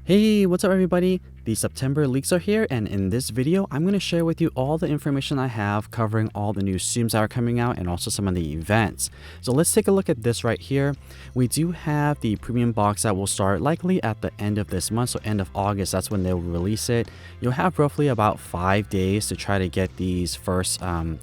Hey, what's up everybody? The September leaks are here, and in this video, I'm going to share with you all the information I have covering all the new Tsums that are coming out and also some of the events. So let's take a look at this right here. We do have the premium box that will start likely at the end of this month, so end of August, that's when they'll release it. You'll have roughly about 5 days to try to get these first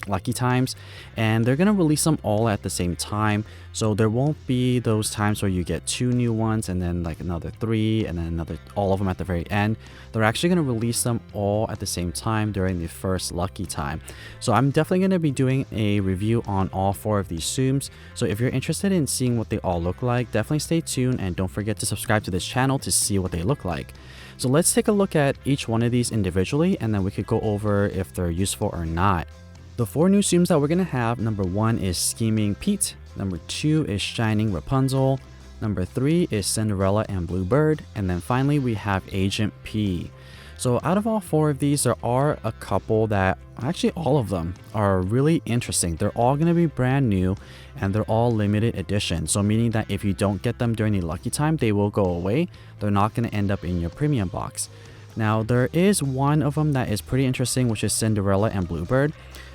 lucky times, and they're going to release them all at the same time. So there won't be those times where you get 2 new ones and then like another 3 and then all of them at the very end. They're actually going to release them all at the same time during the first lucky time. So I'm definitely going to be doing a review on all 4 of these Tsums. So if you're interested in seeing what they all look like, definitely stay tuned and don't forget to subscribe to this channel to see what they look like. So let's take a look at each one of these individually, and then we could go over if they're useful or not. The 4 new Tsums that we're going to have, number 1 is Scheming Pete, number 2 is Shining Rapunzel, number 3 is Cinderella and Bluebird, and then finally we have Agent P. So out of all 4 of these, there are a couple that, actually all of them, are really interesting. They're all going to be brand new and they're all limited edition. So meaning that if you don't get them during the lucky time, they will go away. They're not going to end up in your premium box. Now there is one of them that is pretty interesting, which is Cinderella and Bluebird.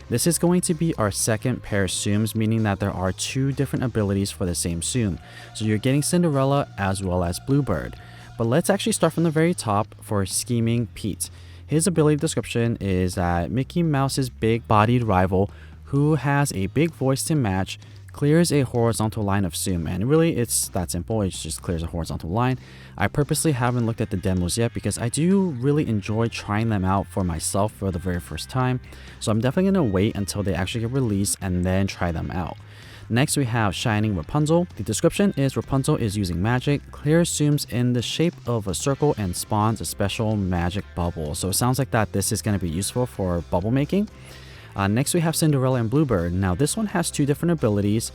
This is going to be our second pair of Tsums, meaning that there are 2 different abilities for the same Tsum. So you're getting Cinderella as well as Bluebird. But let's actually start from the very top for Scheming Pete. His ability description is that Mickey Mouse's big-bodied rival, who has a big voice to match, clears a horizontal line of Tsum. And really, it's that simple. It just clears a horizontal line. I purposely haven't looked at the demos yet because I do really enjoy trying them out for myself for the very first time. So I'm definitely going to wait until they actually get released and then try them out. Next, we have Shining Rapunzel. The description is Rapunzel is using magic, clears Tsums in the shape of a circle, and spawns a special magic bubble. So it sounds like that this is going to be useful for bubble making. Next, we have Cinderella and Bluebird. Now, this one has 2 different abilities.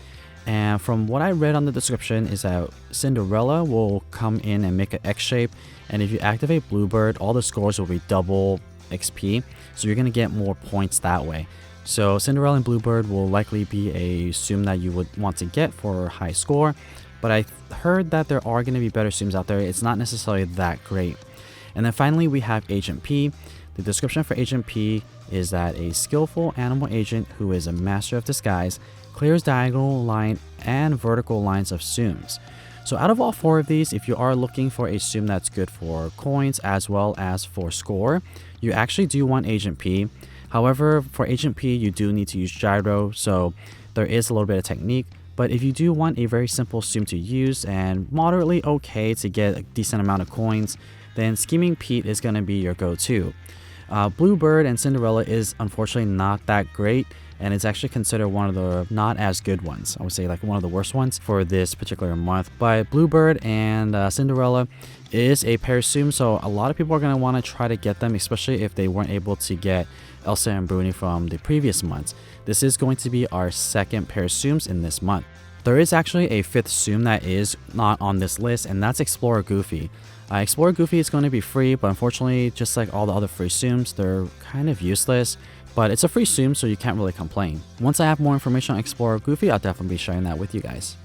And from what I read on the description is that Cinderella will come in and make an X shape. And if you activate Bluebird, all the scores will be double XP. So you're going to get more points that way. So Cinderella and Bluebird will likely be a Tsum that you would want to get for a high score. But I heard that there are going to be better Tsums out there. It's not necessarily that great. And then finally, we have Agent P. The description for Agent P is that a skillful animal agent who is a master of disguise clears diagonal line and vertical lines of Tsums. So out of all 4 of these, if you are looking for a Tsum that's good for coins as well as for score, you actually do want Agent P. However, for Agent P, you do need to use gyro, so there is a little bit of technique. But if you do want a very simple Tsum to use and moderately okay to get a decent amount of coins, then Scheming Pete is going to be your go-to. Bluebird and Cinderella is unfortunately not that great, and it's actually considered one of the not as good ones. I would say like one of the worst ones for this particular month. But Bluebird and Cinderella is a pair of Tsum, so a lot of people are going to want to try to get them, especially if they weren't able to get Elsa and Bruni from the previous months. This is going to be our second pair of Tsums in this month. There is actually a 5th Tsum that is not on this list, and that's Explorer Goofy. Explorer Goofy is going to be free, but unfortunately, just like all the other free Tsums, they're kind of useless. But it's a free Tsum, so you can't really complain. Once I have more information on Explorer Goofy, I'll definitely be sharing that with you guys.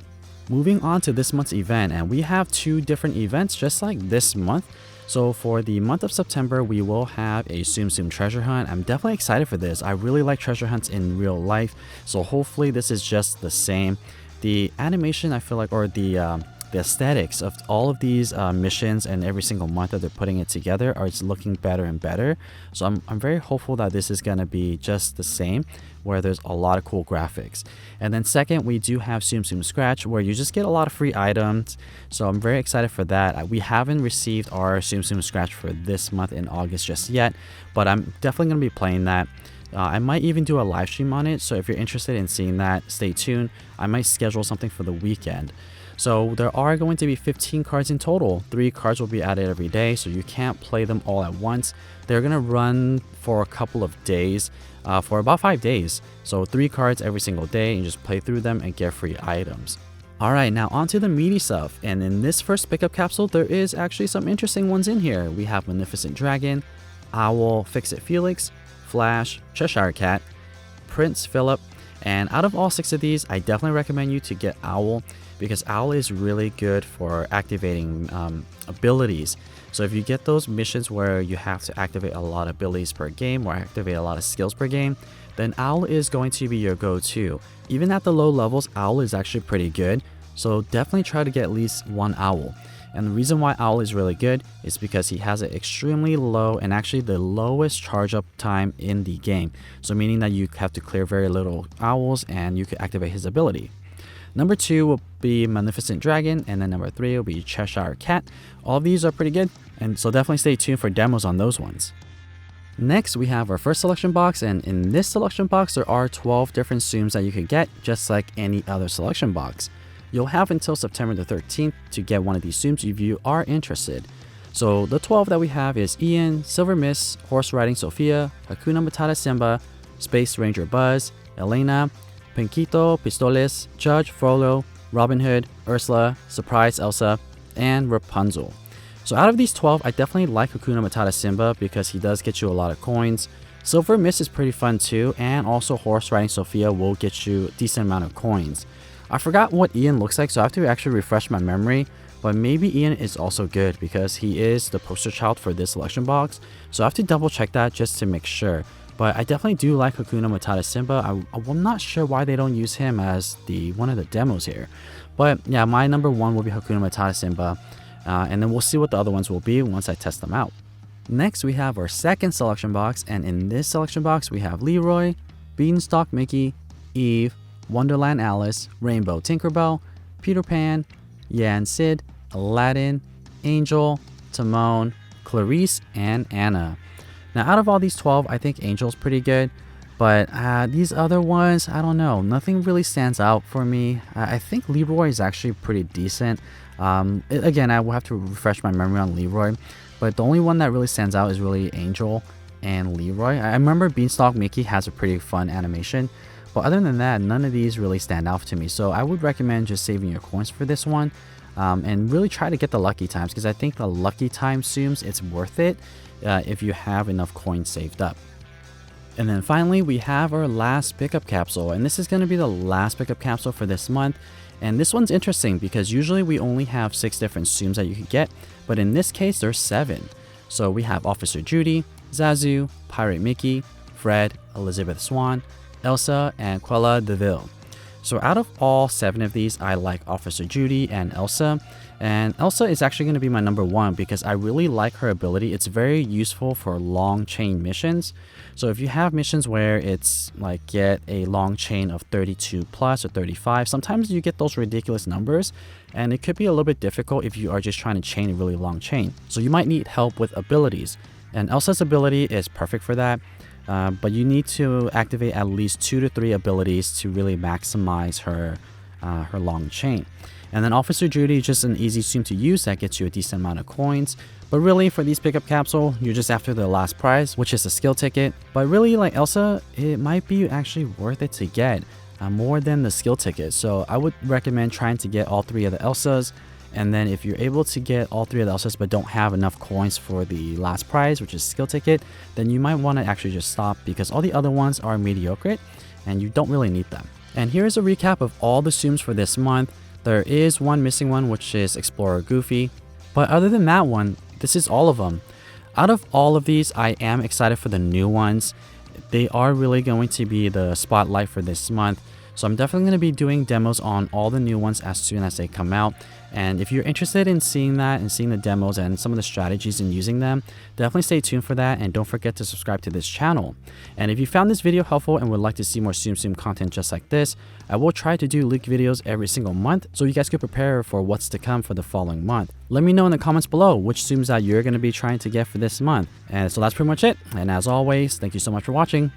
Moving on to this month's event, and we have 2 different events just like this month. So for the month of September, we will have a Tsum Tsum treasure hunt. I'm definitely excited for this. I really like treasure hunts in real life, so hopefully this is just the same. The animation, I feel like, or the aesthetics of all of these missions and every single month that they're putting it together are just looking better and better. So I'm very hopeful that this is going to be just the same, where there's a lot of cool graphics. And then second, we do have Tsum Tsum Scratch, where you just get a lot of free items. So I'm very excited for that. We haven't received our Tsum Tsum Scratch for this month in August just yet, but I'm definitely going to be playing that. I might even do a live stream on it, so if you're interested in seeing that, stay tuned. I might schedule something for the weekend. So there are going to be 15 cards in total. 3 cards will be added every day, so you can't play them all at once. They're going to run for a couple of days, for about 5 days. So 3 cards every single day, and just play through them and get free items. Alright, now on to the meaty stuff. And in this first pickup capsule, there is actually some interesting ones in here. We have Magnificent Dragon, Owl, Fix-It Felix, Flash, Cheshire Cat, Prince Phillip, And out of all 6 of these, I definitely recommend you to get Owl, because Owl is really good for activating abilities. So if you get those missions where you have to activate a lot of abilities per game or activate a lot of skills per game, then Owl is going to be your go-to. Even at the low levels, Owl is actually pretty good. So definitely try to get at least 1 Owl. And the reason why Owl is really good is because he has an extremely low and actually the lowest charge up time in the game. So meaning that you have to clear very little Owls and you can activate his ability. Number 2 will be Maleficent Dragon, and then number 3 will be Cheshire Cat. All of these are pretty good, and so definitely stay tuned for demos on those ones. Next, we have our first selection box, and in this selection box, there are 12 different Tsums that you can get, just like any other selection box. You'll have until September the 13th to get one of these Tsums if you are interested. So the 12 that we have is Ian, Silvermist, Horse Riding Sofia, Hakuna Matata Simba, Space Ranger Buzz, Elena, Panchito, Pistoles, Judge Frollo, Robin Hood, Ursula, Surprise Elsa, and Rapunzel. So out of these 12, I definitely like Hakuna Matata Simba because he does get you a lot of coins. Silvermist is pretty fun too, and also Horse Riding Sofia will get you a decent amount of coins. I forgot what Ian looks like, so I have to actually refresh my memory, but maybe Ian is also good because he is the poster child for this selection box, so I have to double check that just to make sure. But I definitely do like Hakuna Matata Simba. I'm not sure why they don't use him as one of the demos here. But yeah, my number 1 will be Hakuna Matata Simba. And then we'll see what the other ones will be once I test them out. Next, we have our second selection box. And in this selection box, we have Leroy, Beanstalk Mickey, Eve, Wonderland Alice, Rainbow Tinkerbell, Peter Pan, Yan Sid, Aladdin, Angel, Timon, Clarice, and Anna. Now, out of all these 12, I think Angel's pretty good, but these other ones, I don't know. Nothing really stands out for me. I think Leroy is actually pretty decent. Again, I will have to refresh my memory on Leroy, but the only one that really stands out is really Angel and Leroy. I remember Beanstalk Mickey has a pretty fun animation, but other than that, none of these really stand out to me. So I would recommend just saving your coins for this one. And really try to get the lucky times, because I think the lucky time Tsums, it's worth it if you have enough coins saved up. And then finally, we have our last pickup capsule, and this is going to be the last pickup capsule for this month. And this one's interesting because usually we only have 6 different Tsums that you can get, but in this case there's 7. So we have Officer Judy, Zazu, Pirate Mickey, Fred, Elizabeth Swann, Elsa, and Cruella de Vil. So out of all 7 of these, I like Officer Judy and Elsa. And Elsa is actually going to be my number 1 because I really like her ability. It's very useful for long chain missions. So if you have missions where it's like get a long chain of 32 plus or 35, sometimes you get those ridiculous numbers. And it could be a little bit difficult if you are just trying to chain a really long chain. So you might need help with abilities. And Elsa's ability is perfect for that. But you need to activate at least 2 to 3 abilities to really maximize her long chain. And then Officer Judy is just an easy Tsum to use that gets you a decent amount of coins. But really, for these pickup capsule, you're just after the last prize, which is a skill ticket. But really, like Elsa, it might be actually worth it to get more than the skill ticket. So I would recommend trying to get all 3 of the Elsas. And then if you're able to get all 3 of the Elsas but don't have enough coins for the last prize, which is skill ticket, then you might want to actually just stop because all the other ones are mediocre and you don't really need them. And here's a recap of all the Tsums for this month. There is one missing one, which is Explorer Goofy. But other than that one, this is all of them. Out of all of these, I am excited for the new ones. They are really going to be the spotlight for this month. So I'm definitely going to be doing demos on all the new ones as soon as they come out. And if you're interested in seeing that and seeing the demos and some of the strategies in using them, definitely stay tuned for that and don't forget to subscribe to this channel. And if you found this video helpful and would like to see more Tsum Tsum content just like this, I will try to do leak videos every single month so you guys can prepare for what's to come for the following month. Let me know in the comments below which Tsums that you're going to be trying to get for this month. And so that's pretty much it. And as always, thank you so much for watching.